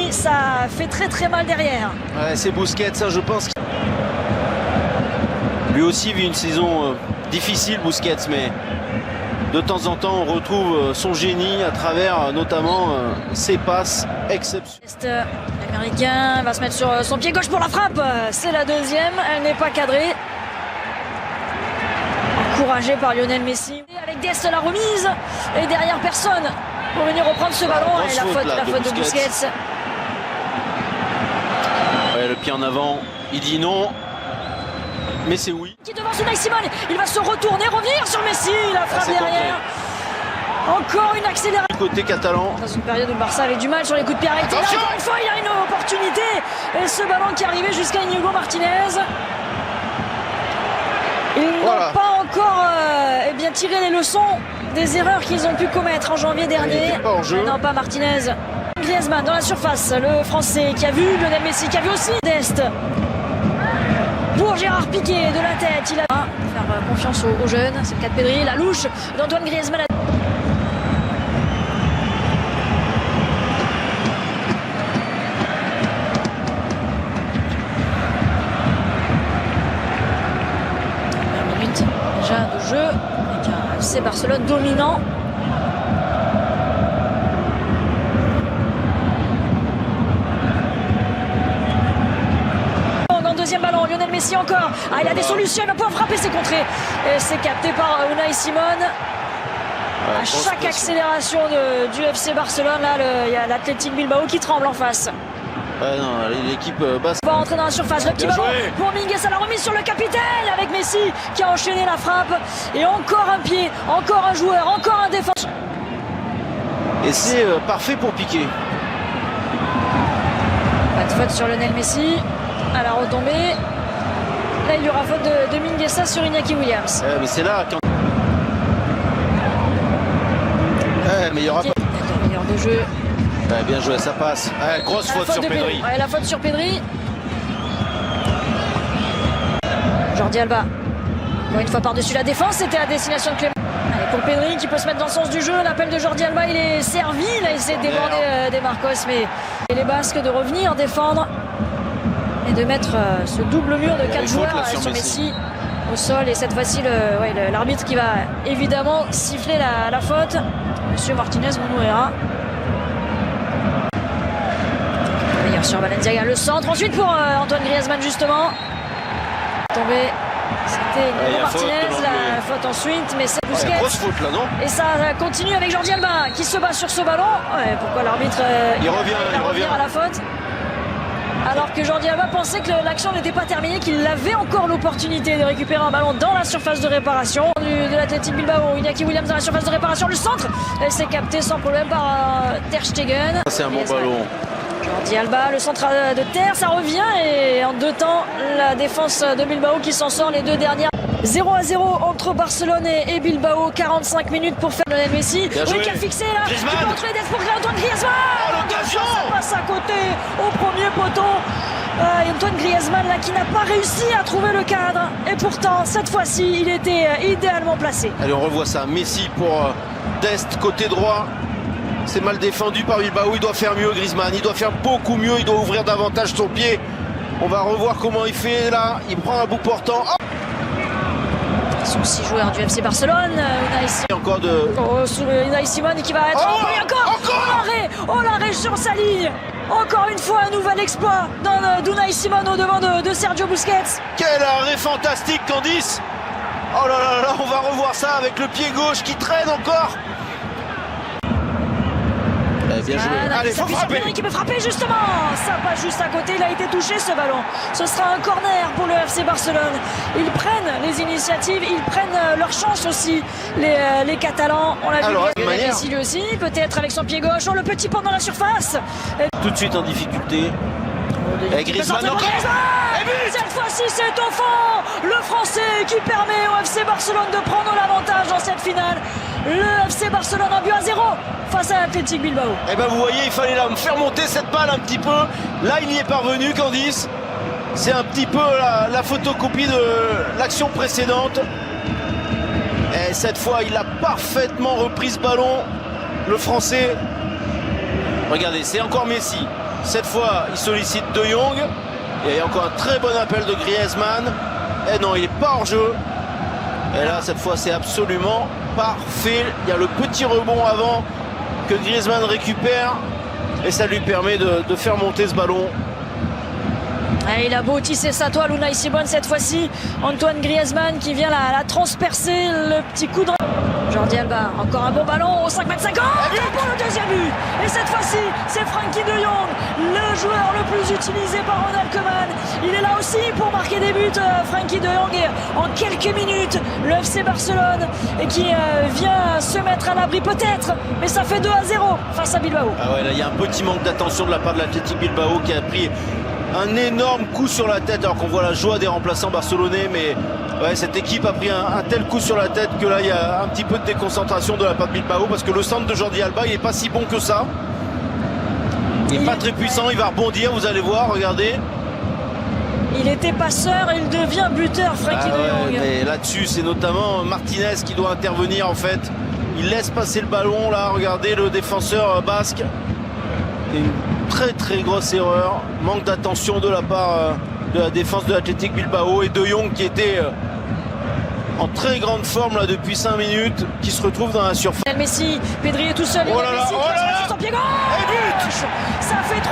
Messi, ça fait très mal derrière. Ouais, c'est Busquets, ça je pense. Lui aussi vit une saison difficile, Busquets, mais de temps en temps on retrouve son génie à travers notamment ses passes exceptionnelles. L'Américain va se mettre sur son pied gauche pour la frappe. C'est la deuxième, elle n'est pas cadrée. Encouragé par Lionel Messi. Avec Dest la remise. Et derrière personne pour venir reprendre ce ballon. Et la faute de Busquets. Ouais, le pied en avant, il dit non. Mais c'est oui. Qui devance Unai Simon, il va se retourner, revenir sur Messi, la frappe derrière. Encore une accélération. Côté catalan. Dans une période où le Barça avait du mal sur les coups de pied arrêtés. Là, encore une fois, il a une opportunité. Et ce ballon qui est arrivé jusqu'à Inigo Martinez. Ils n'ont pas encore bien tiré les leçons des erreurs qu'ils ont pu commettre en janvier dernier. Non, pas Martinez. Griezmann dans la surface, le Français qui a vu Lionel Messi, qui a vu aussi Dest. Pour Gérard Piqué de la tête, il a faire confiance aux jeunes, c'est le cas de Pedri, la louche d'Antoine Griezmann. Une minute déjà de jeu avec un FC Barcelone dominant. Deuxième ballon, Lionel Messi encore. Ah, il a des solutions, il va pouvoir frapper, c'est contré. Et c'est capté par Unai Simon. À chaque accélération du FC Barcelone, là, il y a l'Athletic Bilbao qui tremble en face. Non, l'équipe basse. On va rentrer dans la surface, le petit ballon pour Minguez à la remise sur le capitaine avec Messi qui a enchaîné la frappe. Et encore un pied, encore un joueur, encore un défenseur. Et c'est parfait pour Piqué. Pas de faute sur Lionel Messi. À la retombée, là il y aura faute de Mingueza sur Iñaki Williams. Mais c'est là quand... mais il y aura pas... Meilleur de jeu. Bien joué, ça passe. Grosse faute sur Pedri. La faute sur Pedri. Jordi Alba. Encore une fois par-dessus la défense, c'était à destination de Clément. Allez, pour Pedri qui peut se mettre dans le sens du jeu, l'appel de Jordi Alba, il est servi. Il a essayé de déborder des Marcos, mais et les Basques de revenir défendre. Et de mettre ce double mur de 4 joueurs sur Messi au sol. Et cette fois-ci, l'arbitre qui va évidemment siffler la faute. Monsieur Martinez Monouera. Meilleur sur Balenciaga, le centre. Ensuite pour Antoine Griezmann, justement. Tombé. C'était Inigo Martinez, la faute ensuite. Mais c'est Busquets. Grosse faute là, non? Et ça continue avec Jordi Alba qui se bat sur ce ballon. Pourquoi l'arbitre il revient à la faute? Alors que Jordi Alba pensait que l'action n'était pas terminée, qu'il avait encore l'opportunité de récupérer un ballon dans la surface de réparation de l'Athletic Bilbao. Iñaki Williams dans la surface de réparation, le centre, et c'est capté sans problème par Ter Stegen. C'est un bon ballon. Jordi Alba, le centre de Ter, ça revient, et en deux temps, la défense de Bilbao qui s'en sort les deux dernières. 0-0 entre Barcelone et Bilbao, 45 minutes pour faire Lionel Messi. Oui, qui a fixé là, Griezmann. qui peut entrer d'être pour Antoine Griezmann. L'occasion. Ça passe à côté au premier poteau. Antoine Griezmann là qui n'a pas réussi à trouver le cadre. Et pourtant, cette fois-ci, il était idéalement placé. Allez, on revoit ça. Messi pour Dest, côté droit. C'est mal défendu par Bilbao. Il doit faire mieux, Griezmann. Il doit faire beaucoup mieux. Il doit ouvrir davantage son pied. On va revoir comment il fait là. Il prend un bout portant. Oh, ce sont 6 joueurs du FC Barcelone. encore de... Unai Simon qui va être... encore l'arrêt sur sa ligne. Encore une fois, un nouvel exploit d'Unai Simon au devant de Sergio Busquets. Quel arrêt fantastique, Candice. Oh là là là, on va revoir ça avec le pied gauche qui traîne encore. Bien joué. Allez, faut frapper. Qui peut frapper justement. Ça passe juste à côté. Il a été touché ce ballon. Ce sera un corner pour le FC Barcelone. Ils prennent les initiatives. Ils prennent leur chance aussi. Les Catalans. On l'a vu. Messi aussi. Peut-être avec son pied gauche. Oh, le petit pont dans la surface. Tout de suite en difficulté. Et Griezmann encore. Et cette fois-ci, c'est au fond. Le Français qui permet au FC Barcelone de prendre l'avantage dans cette finale. Le FC Barcelone a but à 0 face à l'Athletic Bilbao. Et ben vous voyez, il fallait là faire monter cette balle un petit peu. Là, il y est parvenu, Candice. C'est un petit peu la photocopie de l'action précédente. Et cette fois, il a parfaitement repris ce ballon. Le Français. Regardez, c'est encore Messi. Cette fois, il sollicite De Jong. Et il y a encore un très bon appel de Griezmann. Et non, il n'est pas hors jeu. Et là, cette fois, c'est absolument parfait. Il y a le petit rebond avant que Griezmann récupère. Et ça lui permet de faire monter ce ballon. Et il a beau tisser sa toile, Unai Simon cette fois-ci. Antoine Griezmann qui vient la transpercer. Le petit coup de... Jordi Alba, encore un bon ballon au 5,50 m pour le deuxième but. Et cette fois-ci, c'est Frenkie de Jong, le joueur le plus utilisé par Ronald Koeman. Il est là aussi pour marquer des buts, Frenkie de Jong. Et en quelques minutes, le FC Barcelone qui vient se mettre à l'abri peut-être, mais ça fait 2-0 face à Bilbao. Ah ouais, là, il y a un petit manque d'attention de la part de l'Athletic Bilbao qui a pris un énorme coup sur la tête, alors qu'on voit la joie des remplaçants barcelonais, mais ouais, cette équipe a pris un tel coup sur la tête que là il y a un petit peu de déconcentration de la part de Bilbao, parce que le centre de Jordi Alba il n'est pas si bon que ça. Il n'est pas très puissant, il va rebondir, vous allez voir, regardez. Il était passeur et il devient buteur, Frenkie de Jong. Mais là-dessus, c'est notamment Martinez qui doit intervenir en fait. Il laisse passer le ballon, là, regardez le défenseur basque. Une très grosse erreur, manque d'attention de la part de la défense de l'Athletic Bilbao, et De Jong qui était en très grande forme là depuis 5 minutes, qui se retrouve dans la surface. Messi, Pedri est tout seul. Oh là là, Messi oh qui là là, son pied gauche. et but. Ça fait 3-0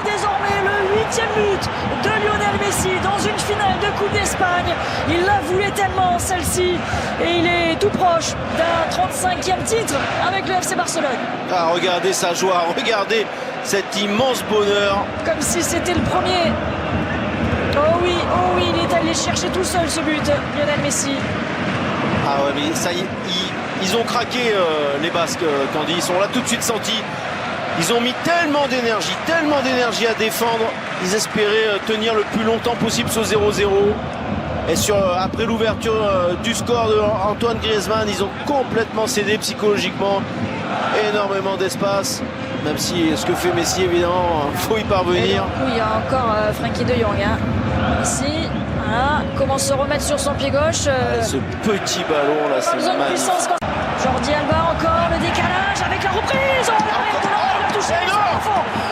désormais, le 8e but de Lionel Messi dans une finale de Coupe d'Espagne. Il la voulait tellement celle-ci, et il est tout proche d'un 35e titre avec le FC Barcelone. Ah, regardez sa joie, regardez cet immense bonheur. Comme si c'était le premier. Oh oui, il est allé chercher tout seul ce but, Lionel Messi. Ah ouais, mais ça y est, ils ont craqué les Basques, Candy. Ils sont là tout de suite sentis. Ils ont mis tellement d'énergie à défendre. Ils espéraient tenir le plus longtemps possible ce 0-0. Et après l'ouverture du score de Antoine Griezmann, ils ont complètement cédé psychologiquement. Énormément d'espace. Même si ce que fait Messi, évidemment, il faut y parvenir. Et du coup, il y a encore Frenkie de Jong. Hein. Ici, voilà, commence à se remettre sur son pied gauche. Ce petit ballon là, c'est magnifique. Jordi Alba encore, le décalage avec la reprise. Oh, il a touché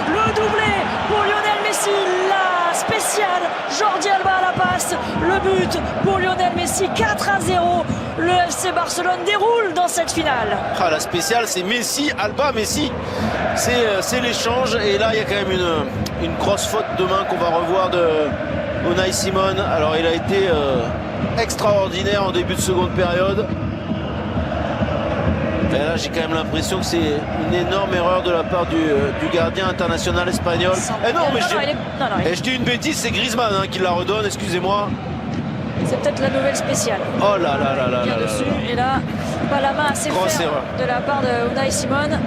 le doublé pour Lionel Messi. La spéciale, Jordi Alba à la passe. Le but pour Lionel Messi, 4-0. Le FC Barcelone déroule dans cette finale. Ah, la spéciale, c'est Messi, Alba, Messi. C'est l'échange. Et là, il y a quand même une grosse faute de main qu'on va revoir de Unai Simon. Alors, il a été extraordinaire en début de seconde période. Et là, j'ai quand même l'impression que c'est une énorme erreur de la part du gardien international espagnol. Eh non, mais je dis une bêtise, c'est Griezmann qui la redonne, excusez-moi. C'est peut-être la nouvelle spéciale. Oh là là là là là. Et là, pas la main assez ferme de la part de Unai Simon.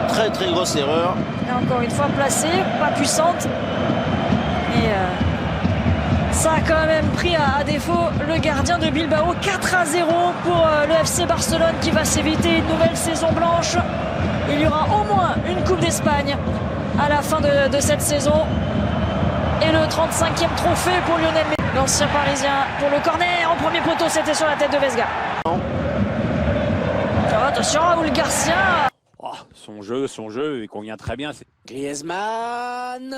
Très grosse erreur. Et encore une fois placée, pas puissante. Et ça a quand même pris à défaut le gardien de Bilbao. 4-0 pour le FC Barcelone qui va s'éviter une nouvelle saison blanche. Il y aura au moins une Coupe d'Espagne à la fin de cette saison. Et le 35e trophée pour Lionel Messi. L'ancien parisien pour le corner. Au premier poteau, c'était sur la tête de Vesga. Oh, attention, Raúl Garcia. Oh, son jeu, il convient très bien. Griezmann,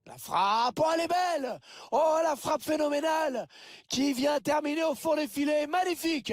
la frappe, oh elle est belle. Oh la frappe phénoménale qui vient terminer au fond des filets, magnifique.